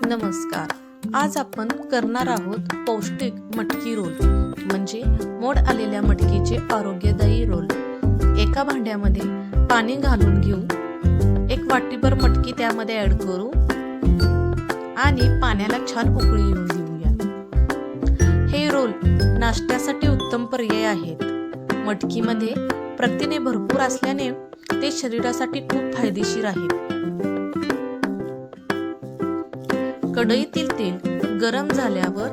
नमस्कार. आज आपण करणार आहोत पौष्टिक मटकी रोल, म्हणजे मोड आलेल्या मटकीचे आरोग्यदायी रोल. एका भांड्यामध्ये पाणी घालून घेऊ. एक वाटीभर मटकी त्यामध्ये ऍड करू आणि पाण्याला छान उकळी येऊन देऊया. हे रोल नाश्त्यासाठी उत्तम पर्याय आहेत. मटकीमध्ये प्रथिने भरपूर असल्याने ते शरीरासाठी खूप फायदेशीर आहेत. कढईतील तेल गरम झाल्यावर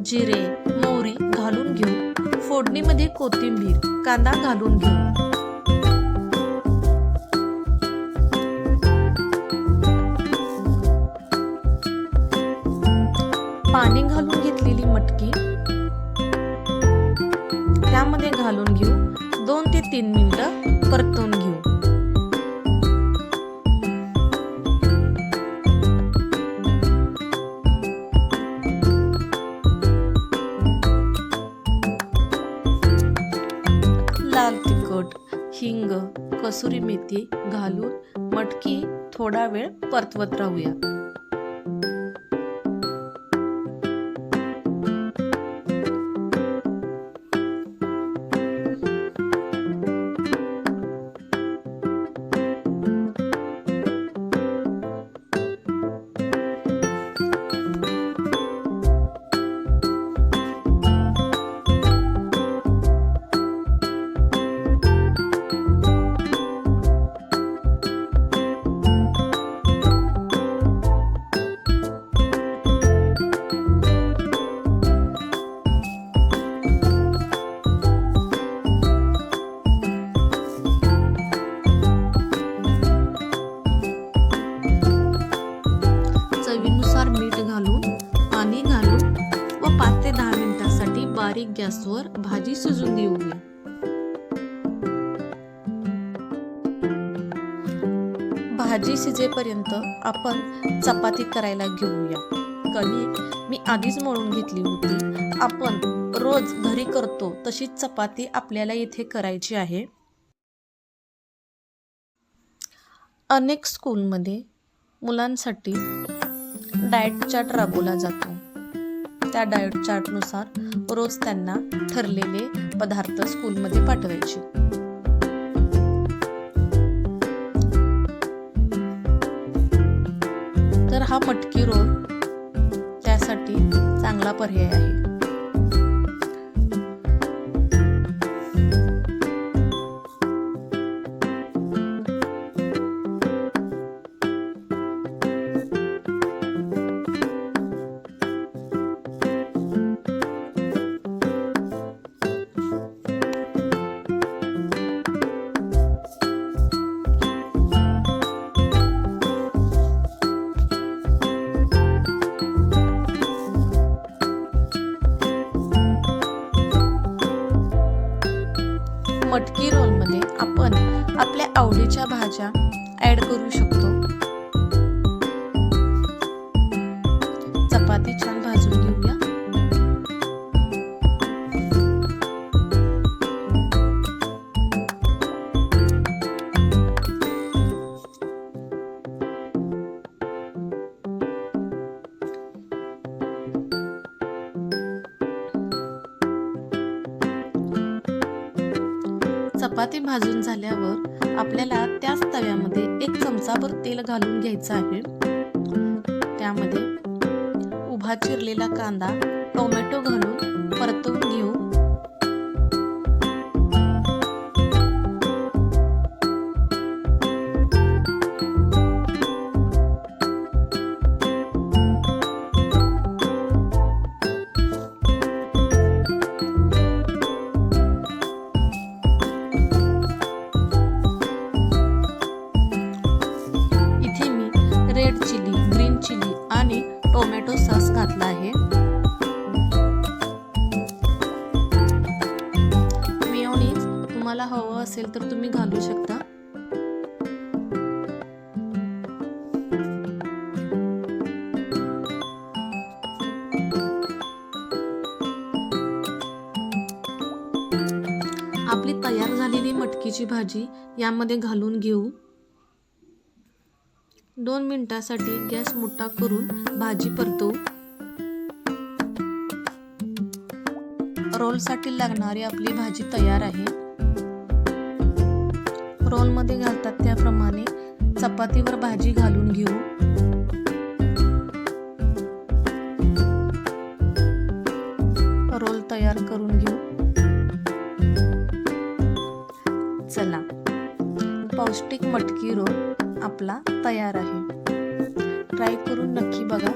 जिरे, मोहरी घालून घेऊ. फोडणीमध्ये कोथिंबीर, कांदा घालून घेऊ. पाणी घालून घेतलेली मटकी त्यामध्ये घालून घेऊ. 2 ते 3 मिनिटं परतवून घेऊ. लाल तिखट, हिंग, कसुरी मेथी घालून मटकी थोडा वेळ परतवत राहूया. चवीनुसार मीठ घालून, पाणी घालून व 5 ते 10 मिनिटांसाठी बारीक गॅसवर भाजी शिजून देऊया. भाजी शिजेपर्यंत आपण चपाती करायला घेऊया. कणिक मी आधीच मळून घेतली होती. आपण रोज घरी करतो तशीच चपाती आपल्याला इथे करायची आहे. अनेक स्कूलमध्ये मुलांसाठी डाएट चार्ट राबवला जातो. त्या डाएट चार्टनुसार रोज त्यांना ठरलेले पदार्थ स्कूलमध्ये पाठवायचे. तर हा मटकी रोल त्यासाठी चांगला पर्याय आहे. मटकी रोलमध्ये आपण आपल्या आवडीच्या भाज्या ऍड करू शकतो. चपाती छान भाजून घेऊया. चपाती भाजून झाल्यावर आपल्याला त्याच तव्यामध्ये 1 चमचाभर तेल घालून घ्यायचं आहे. त्यामध्ये उभा चिरलेला कांदा, टोमॅटो घालून परतवून घेऊ. रेड चिली, ग्रीन चिली आणि टोमॅटो सॉस घातला आहे. मेयोनीज तुम्हाला हवं असेल तर तुम्ही घालू शकता. आपली तयार झालेली मटकीची भाजी यामध्ये घालून घेऊ. 2 मिनिटांसाठी गॅस मोठा करून भाजी परतवू. रोलसाठी लागणारी आपली भाजी तयार आहे. रोलमध्ये घालतात त्याप्रमाणे चपातीवर भाजी घालून घेऊ. रोल तयार करून घेऊ. चला, पौष्टिक मटकी रोल आपला तयार आहे. ट्राय करून नक्की बघा.